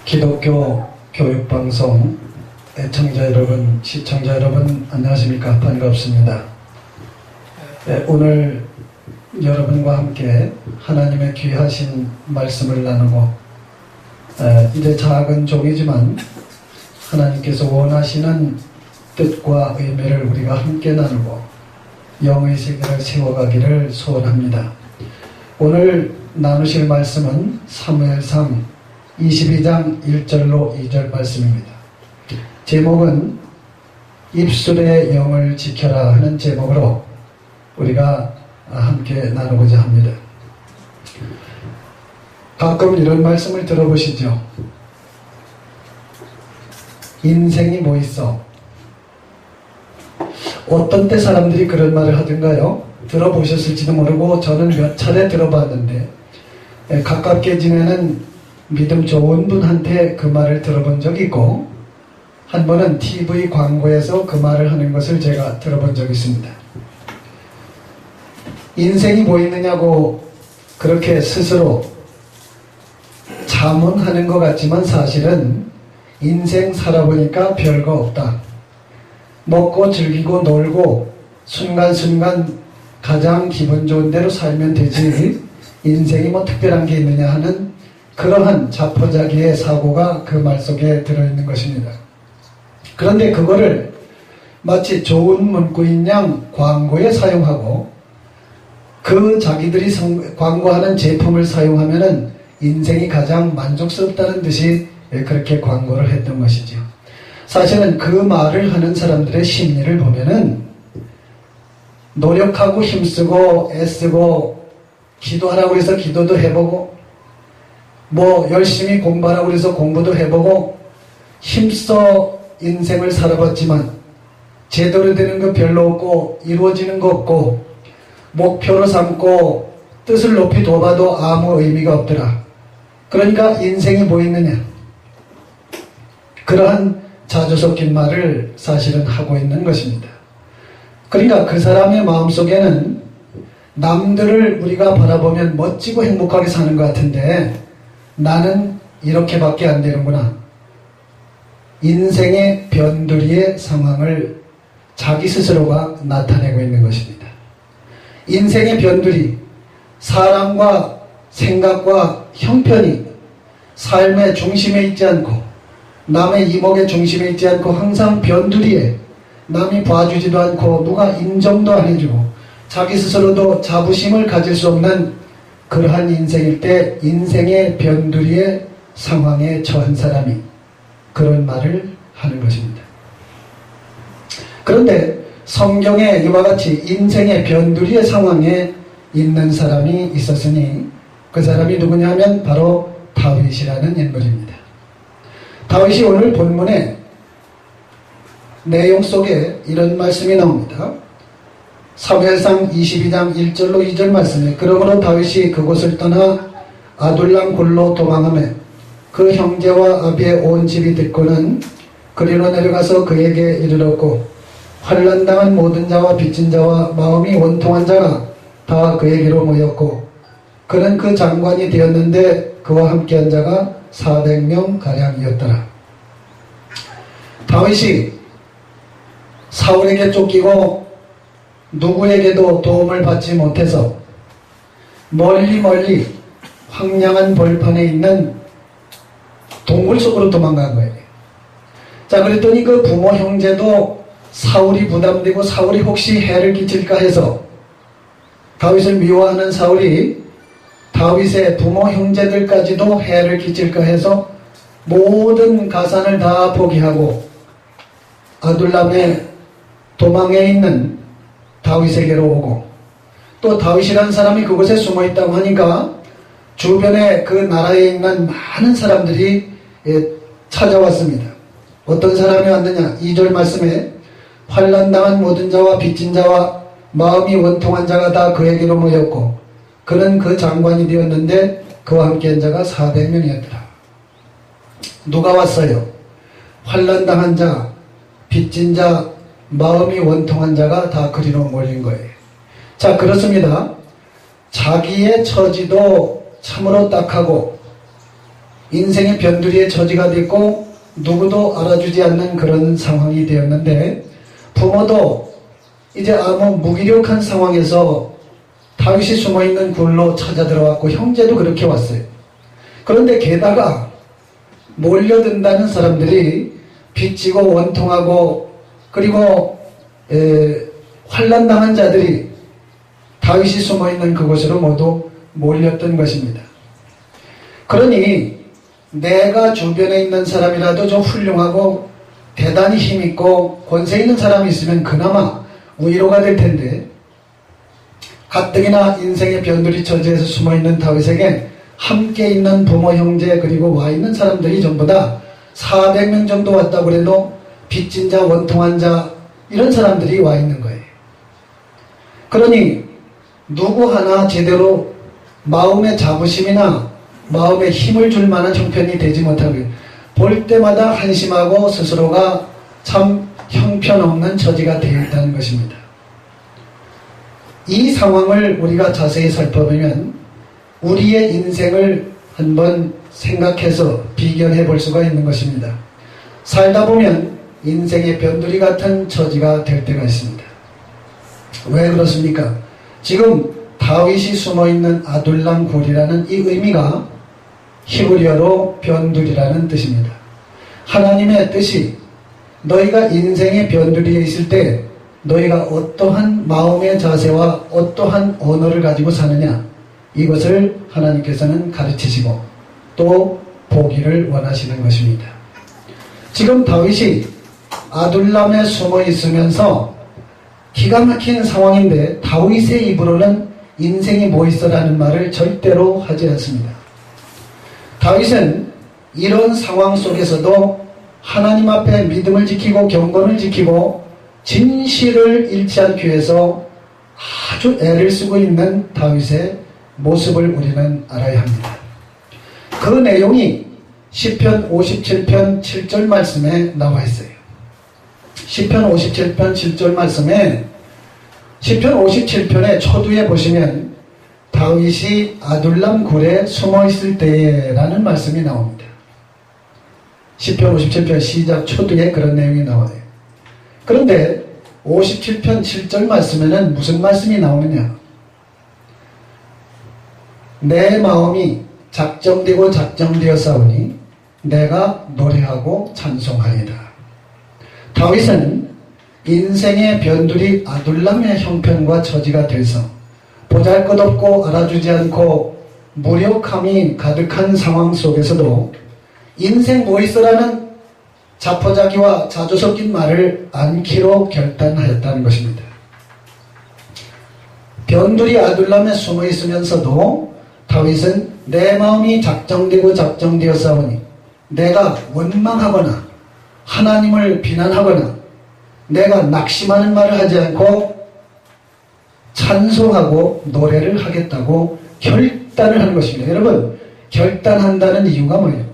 기독교 교육방송 애청자 여러분, 시청자 여러분, 안녕하십니까? 반갑습니다. 오늘 여러분과 함께 하나님의 귀하신 말씀을 나누고 이제 작은 종이지만 하나님께서 원하시는 뜻과 의미를 우리가 함께 나누고 영의 세계를 세워가기를 소원합니다. 오늘 나누실 말씀은 사무엘상 22장 1절로 2절 말씀입니다. 제목은 입술의 영을 지켜라 하는 제목으로 우리가 함께 나누고자 합니다. 가끔 이런 말씀을 들어보시죠. 인생이 뭐 있어? 어떤 때 사람들이 그런 말을 하던가요? 들어보셨을지도 모르고 저는 몇 차례 들어봤는데 가깝게 지내는 믿음 좋은 분한테 그 말을 들어본 적이 있고 한 번은 TV 광고에서 그 말을 하는 것을 제가 들어본 적이 있습니다. 인생이 뭐 있느냐고 그렇게 스스로 자문하는 것 같지만 사실은 인생 살아보니까 별거 없다. 먹고 즐기고 놀고 순간순간 가장 기분 좋은 대로 살면 되지 인생이 뭐 특별한 게 있느냐 하는 그러한 자포자기의 사고가 그 말 속에 들어있는 것입니다. 그런데 그거를 마치 좋은 문구인 양 광고에 사용하고 그 자기들이 광고하는 제품을 사용하면은 인생이 가장 만족스럽다는 듯이 그렇게 광고를 했던 것이죠. 사실은 그 말을 하는 사람들의 심리를 보면은 노력하고 힘쓰고 애쓰고 기도하라고 해서 기도도 해보고 뭐 열심히 공부하라고 해서 공부도 해보고 힘써 인생을 살아봤지만 제대로 되는 거 별로 없고 이루어지는 거 없고 목표로 삼고 뜻을 높이 둬봐도 아무 의미가 없더라. 그러니까 인생이 뭐 있느냐. 그러한 자주 섞인 말을 사실은 하고 있는 것입니다. 그러니까 그 사람의 마음속에는 남들을 우리가 바라보면 멋지고 행복하게 사는 것 같은데 나는 이렇게밖에 안 되는구나. 인생의 변두리의 상황을 자기 스스로가 나타내고 있는 것입니다. 인생의 변두리, 사랑과 생각과 형편이 삶의 중심에 있지 않고 남의 이목의 중심에 있지 않고 항상 변두리에 남이 봐주지도 않고 누가 인정도 안 해주고 자기 스스로도 자부심을 가질 수 없는 그러한 인생일 때 인생의 변두리의 상황에 처한 사람이 그런 말을 하는 것입니다. 그런데 성경에 이와 같이 인생의 변두리의 상황에 있는 사람이 있었으니 그 사람이 누구냐 하면 바로 다윗이라는 인물입니다. 다윗이 오늘 본문의 내용 속에 이런 말씀이 나옵니다. 사무엘상 22장 1절로 2절 말씀에 그러므로 다윗이 그곳을 떠나 아둘람 굴로 도망하며 그 형제와 아비의 온 집이 듣고는 그리로 내려가서 그에게 이르렀고 환난당한 모든 자와 빚진 자와 마음이 원통한 자가 다 그에게로 모였고 그는 그 장관이 되었는데 그와 함께한 자가 400명 가량이었더라. 다윗이 사울에게 쫓기고 누구에게도 도움을 받지 못해서 멀리 황량한 벌판에 있는 동굴 속으로 도망간 거예요. 자, 그랬더니 그 부모 형제도 사울이 부담되고 사울이 혹시 해를 끼칠까 해서 다윗을 미워하는 사울이 다윗의 부모 형제들까지도 해를 끼칠까 해서 모든 가산을 다 포기하고 아둘람의 도망에 있는 다윗에게로 오고 또 다윗이라는 사람이 그곳에 숨어 있다고 하니까 주변에 그 나라에 있는 많은 사람들이 찾아왔습니다. 어떤 사람이 왔느냐? 2절 말씀에 환난당한 모든 자와 빚진 자와 마음이 원통한 자가 다 그에게로 모였고 그는 그 장관이 되었는데 그와 함께한 자가 400명이었더라. 누가 왔어요? 환난당한 자, 빚진 자, 마음이 원통한 자가 다 그리로 몰린 거예요. 자, 그렇습니다. 자기의 처지도 참으로 딱하고 인생의 변두리에 처지가 됐고 누구도 알아주지 않는 그런 상황이 되었는데 부모도 이제 아무 무기력한 상황에서 다윗이 숨어있는 굴로 찾아 들어왔고 형제도 그렇게 왔어요. 그런데 게다가 몰려든다는 사람들이 빚지고 원통하고 그리고 환난당한 자들이 다윗이 숨어있는 그곳으로 모두 몰렸던 것입니다. 그러니 내가 주변에 있는 사람이라도 좀 훌륭하고 대단히 힘있고 권세 있는 사람이 있으면 그나마 위로가 될 텐데 가뜩이나 인생의 변두리 처지에서 숨어있는 다윗에게 함께 있는 부모 형제 그리고 와 있는 사람들이 전부 다 400명 정도 왔다고 해도 빚진 자 원통한 자 이런 사람들이 와 있는 거예요. 그러니 누구 하나 제대로 마음의 자부심이나 마음에 힘을 줄 만한 형편이 되지 못하고 볼 때마다 한심하고 스스로가 참 형편없는 처지가 되어 있다는 것입니다. 이 상황을 우리가 자세히 살펴보면 우리의 인생을 한번 생각해서 비견해 볼 수가 있는 것입니다. 살다 보면 인생의 변두리 같은 처지가 될 때가 있습니다. 왜 그렇습니까? 지금 다윗이 숨어있는 아둘람 굴이라는 이 의미가 히브리어로 변두리라는 뜻입니다. 하나님의 뜻이 너희가 인생의 변두리에 있을 때 너희가 어떠한 마음의 자세와 어떠한 언어를 가지고 사느냐 이것을 하나님께서는 가르치시고 또 보기를 원하시는 것입니다. 지금 다윗이 아둘람에 숨어 있으면서 기가 막힌 상황인데 다윗의 입으로는 인생이 뭐 있어라는 말을 절대로 하지 않습니다. 다윗은 이런 상황 속에서도 하나님 앞에 믿음을 지키고 경건을 지키고 진실을 잃지 않기 위해서 아주 애를 쓰고 있는 다윗의 모습을 우리는 알아야 합니다. 그 내용이 시편 57편 7절 말씀에 나와 있어요. 시편 57편 7절 말씀에 시편 57편의 초두에 보시면 다윗이 아둘람 굴에 숨어 있을 때라는 말씀이 나옵니다. 시편 57편 시작 초두에 그런 내용이 나와요. 그런데 57편 7절 말씀에는 무슨 말씀이 나오느냐? 내 마음이 작정되고 작정되었사오니 내가 노래하고 찬송하리다. 다윗은 인생의 변두리 아둘람의 형편과 처지가 돼서 보잘것없고 알아주지 않고 무력함이 가득한 상황 속에서도 인생 뭐 있어라는 자포자기와 자주 섞인 말을 않기로 결단하였다는 것입니다. 변두리 아둘람에 숨어 있으면서도 다윗은 내 마음이 작정되고 작정되었사오니 내가 원망하거나 하나님을 비난하거나 내가 낙심하는 말을 하지 않고 찬송하고 노래를 하겠다고 결단을 하는 것입니다. 여러분, 결단한다는 이유가 뭐예요?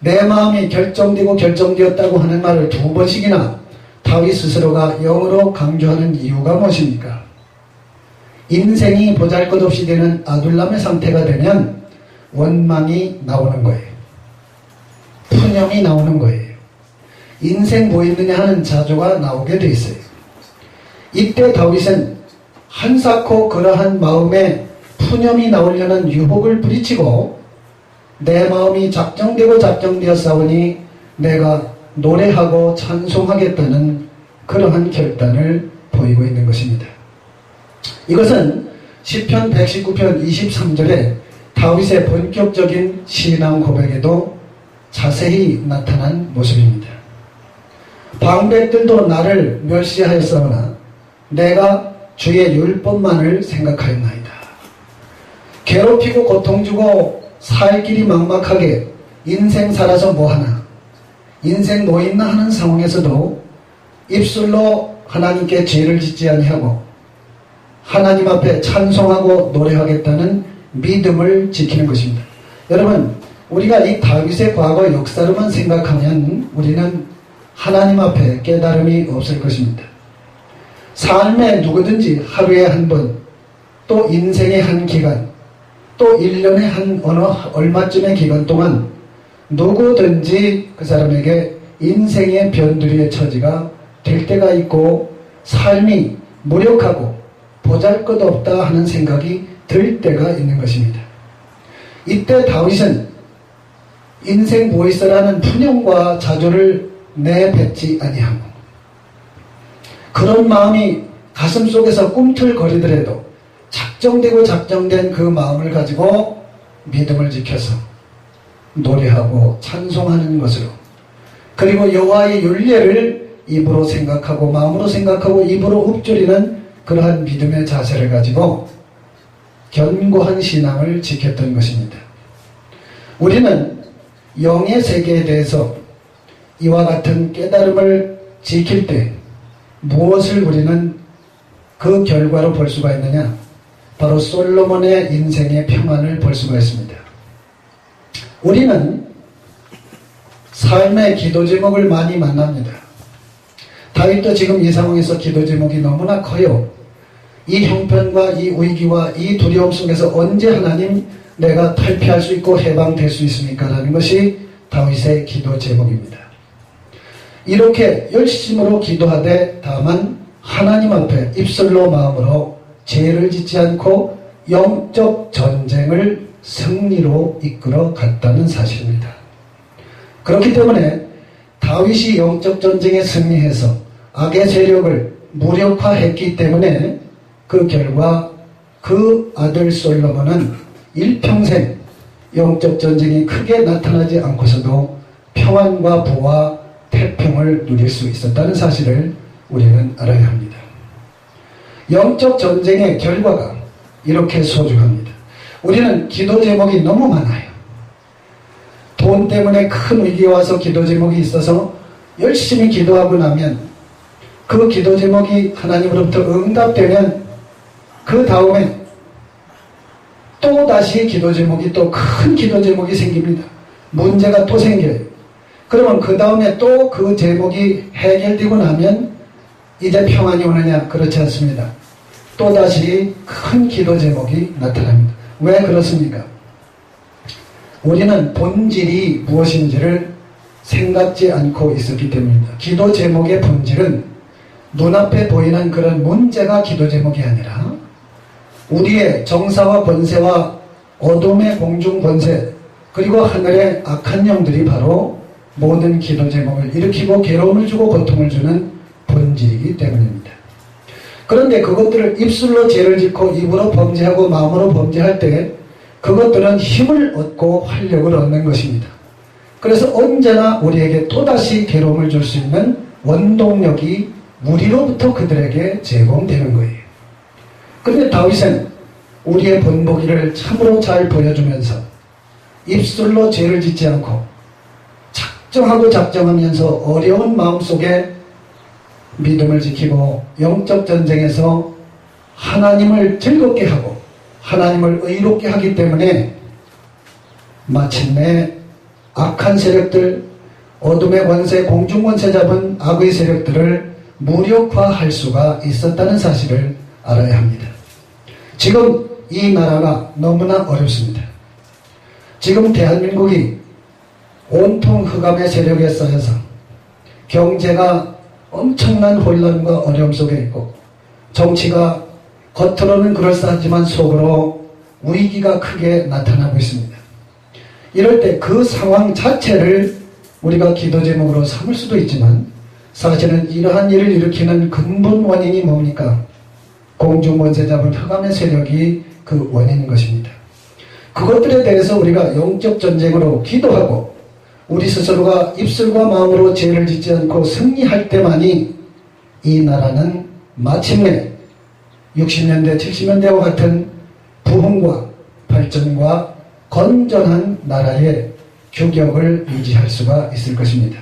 내 마음이 결정되고 결정되었다고 하는 말을 2번씩이나 다윗 스스로가 영어로 강조하는 이유가 무엇입니까? 인생이 보잘것없이 되는 아둘람의 상태가 되면 원망이 나오는 거예요. 푸념이 나오는 거예요. 인생 뭐 있느냐 하는 자조가 나오게 돼 있어요. 이때 다윗은 한사코 그러한 마음에 푸념이 나오려는 유혹을 부리치고 내 마음이 작정되고 작정되었사오니 내가 노래하고 찬송하겠다는 그러한 결단을 보이고 있는 것입니다. 이것은 시편 119편 23절에 다윗의 본격적인 신앙 고백에도 자세히 나타난 모습입니다. 방백들도 나를 멸시하였사오나 내가 주의 율법만을 생각하였나이다. 괴롭히고 고통주고 살 길이 막막하게 인생 살아서 뭐하나 인생 노인나 하는 상황에서도 입술로 하나님께 죄를 짓지 아니하고 하나님 앞에 찬송하고 노래하겠다는 믿음을 지키는 것입니다. 여러분, 우리가 이 다윗의 과거 역사로만 생각하면 우리는 하나님 앞에 깨달음이 없을 것입니다. 삶에 누구든지 하루에 한 번, 또 인생의 한 기간, 또 1년의 한 얼마쯤의 기간 동안 누구든지 그 사람에게 인생의 변두리의 처지가 될 때가 있고 삶이 무력하고 보잘것없다 하는 생각이 들 때가 있는 것입니다. 이때 다윗은 인생 무엇이라는 분영과 자조를 내뱉지 아니하고 그런 마음이 가슴속에서 꿈틀거리더라도 작정되고 작정된 그 마음을 가지고 믿음을 지켜서 노래하고 찬송하는 것으로 그리고 여호와의 율례를 입으로 생각하고 마음으로 생각하고 입으로 읊조리는 그러한 믿음의 자세를 가지고 견고한 신앙을 지켰던 것입니다. 우리는 영의 세계에 대해서 이와 같은 깨달음을 지킬 때 무엇을 우리는 그 결과로 볼 수가 있느냐? 바로 솔로몬의 인생의 평안을 볼 수가 있습니다. 우리는 삶의 기도 제목을 많이 만납니다. 다윗도 지금 이 상황에서 기도 제목이 너무나 커요. 이 형편과 이 위기와 이 두려움 속에서 언제 하나님 내가 탈피할 수 있고 해방될 수 있습니까? 라는 것이 다윗의 기도 제목입니다. 이렇게 열심으로 기도하되 다만 하나님 앞에 입술로 마음으로 죄를 짓지 않고 영적 전쟁을 승리로 이끌어 갔다는 사실입니다. 그렇기 때문에 다윗이 영적 전쟁에 승리해서 악의 세력을 무력화했기 때문에 그 결과 그 아들 솔로몬은 일평생 영적 전쟁이 크게 나타나지 않고서도 평안과 부와 태평을 누릴 수 있었다는 사실을 우리는 알아야 합니다. 영적 전쟁의 결과가 이렇게 소중합니다. 우리는 기도 제목이 너무 많아요. 돈 때문에 큰 위기가 와서 기도 제목이 있어서 열심히 기도하고 나면 그 기도 제목이 하나님으로부터 응답되면 그 다음에 또 다시 기도 제목이 또 큰 기도 제목이 생깁니다. 문제가 또 생겨요. 그러면 그 다음에 또 그 제목이 해결되고 나면 이제 평안이 오느냐? 그렇지 않습니다. 또 다시 큰 기도 제목이 나타납니다. 왜 그렇습니까? 우리는 본질이 무엇인지를 생각지 않고 있었기 때문입니다. 기도 제목의 본질은 눈앞에 보이는 그런 문제가 기도 제목이 아니라 우리의 정사와 권세와 어둠의 공중 권세 그리고 하늘의 악한 영들이 바로 모든 기도 제목을 일으키고 괴로움을 주고 고통을 주는 본질이기 때문입니다. 그런데 그것들을 입술로 죄를 짓고 입으로 범죄하고 마음으로 범죄할 때 그것들은 힘을 얻고 활력을 얻는 것입니다. 그래서 언제나 우리에게 또다시 괴로움을 줄 수 있는 원동력이 우리로부터 그들에게 제공되는 거예요. 그런데 다윗은 우리의 본보기를 참으로 잘 보여주면서 입술로 죄를 짓지 않고 작정하고 작정하면서 어려운 마음속에 믿음을 지키고 영적 전쟁에서 하나님을 즐겁게 하고 하나님을 의롭게 하기 때문에 마침내 악한 세력들, 어둠의 권세, 공중 권세 잡은 악의 세력들을 무력화할 수가 있었다는 사실을 알아야 합니다. 지금 이 나라가 너무나 어렵습니다. 지금 대한민국이 온통 흑암의 세력에 쌓여서 경제가 엄청난 혼란과 어려움 속에 있고 정치가 겉으로는 그럴싸하지만 속으로 위기가 크게 나타나고 있습니다. 이럴 때 그 상황 자체를 우리가 기도 제목으로 삼을 수도 있지만 사실은 이러한 일을 일으키는 근본 원인이 뭡니까? 공중권세 잡은 흑암의 세력이 그 원인인 것입니다. 그것들에 대해서 우리가 영적 전쟁으로 기도하고 우리 스스로가 입술과 마음으로 죄를 짓지 않고 승리할 때만이 이 나라는 마침내 60년대, 70년대와 같은 부흥과 발전과 건전한 나라의 규격을 유지할 수가 있을 것입니다.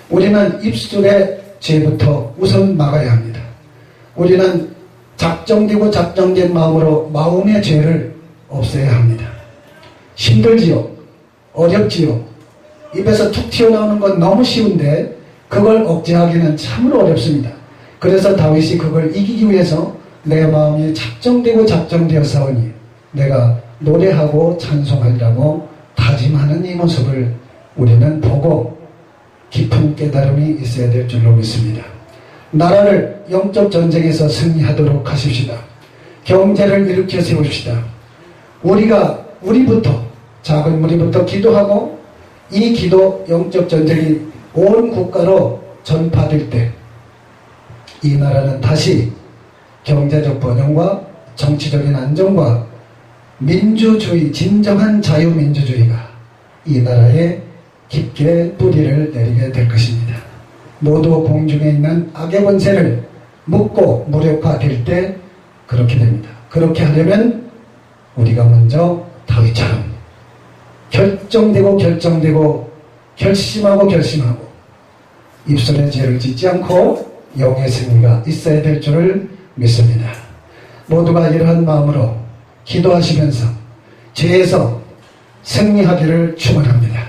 우리는 입술의 죄부터 우선 막아야 합니다. 우리는 작정되고 작정된 마음으로 마음의 죄를 없애야 합니다. 힘들지요. 어렵지요. 입에서 툭 튀어나오는 건 너무 쉬운데 그걸 억제하기는 참으로 어렵습니다. 그래서 다윗이 그걸 이기기 위해서 내 마음이 작정되고 작정되었사오니 내가 노래하고 찬송하리라고 다짐하는 이 모습을 우리는 보고 깊은 깨달음이 있어야 될 줄로 믿습니다. 나라를 영적 전쟁에서 승리하도록 하십시다. 경제를 일으켜 세우십시다. 우리부터, 작은 무리부터 기도하고 이 기도 영적 전쟁이 온 국가로 전파될 때 이 나라는 다시 경제적 번영과 정치적인 안정과 민주주의, 진정한 자유민주주의가 이 나라에 깊게 뿌리를 내리게 될 것입니다. 모두 공중에 있는 악의 권세를 묶고 무력화될 때 그렇게 됩니다. 그렇게 하려면 우리가 먼저 다윗처럼 결정되고 결심하고 입술에 죄를 짓지 않고 영의 승리가 있어야 될 줄을 믿습니다. 모두가 이러한 마음으로 기도하시면서 죄에서 승리하기를 축원합니다.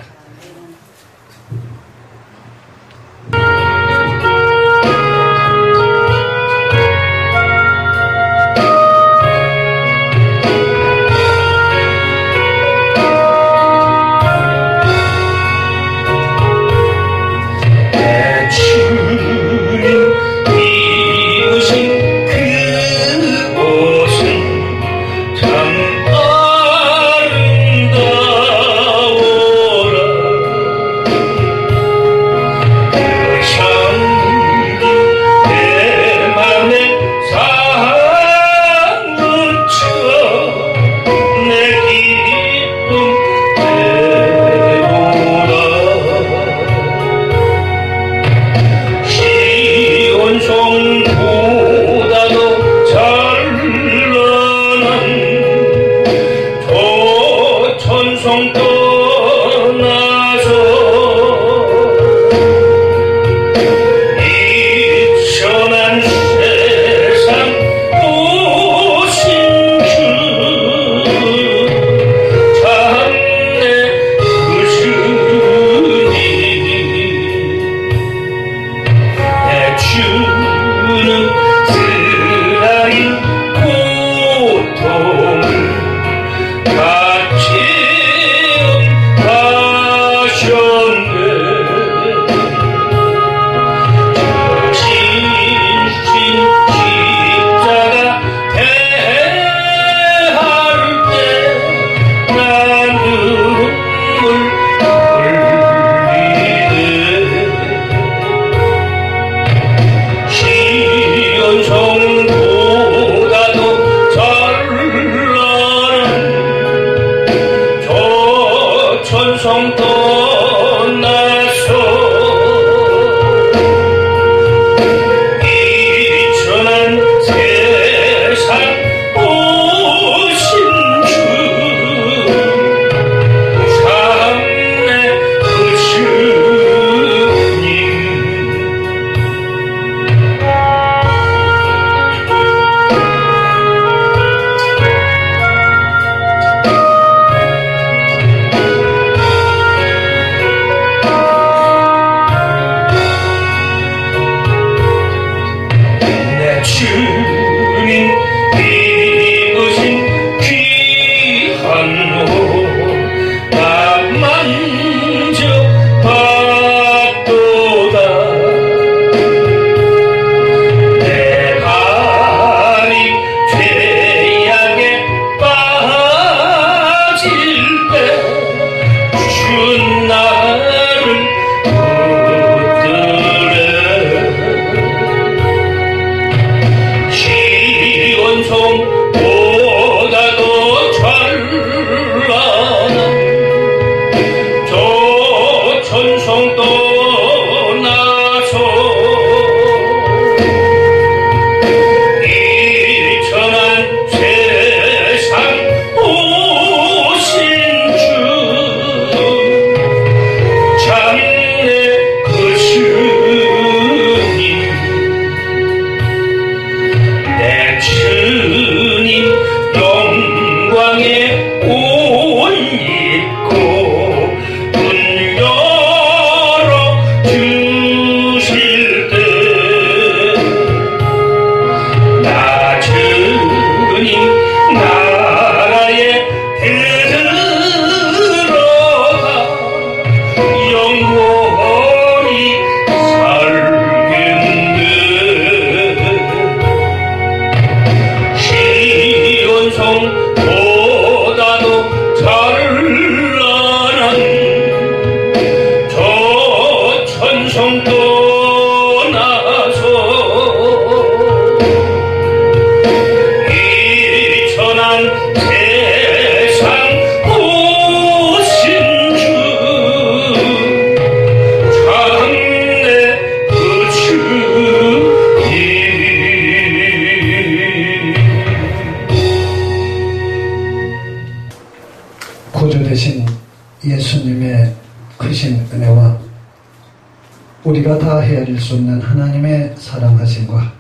우리가 다 헤아릴 수 없는 하나님의 사랑하심과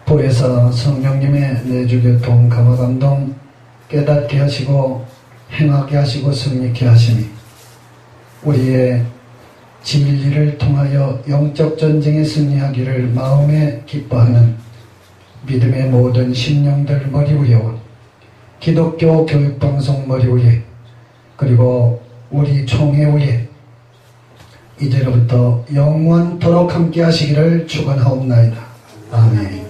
보혜사 성령님의 내주교통 감화감동 깨닫게 하시고 행하게 하시고 승리케 하시니 우리의 진리를 통하여 영적 전쟁에 승리하기를 마음에 기뻐하는 믿음의 모든 심령들 머리 위에와 기독교 교육방송 머리 위에 그리고 우리 총회 위에 이제로부터 영원토록 함께 하시기를 축원하옵나이다. 아멘.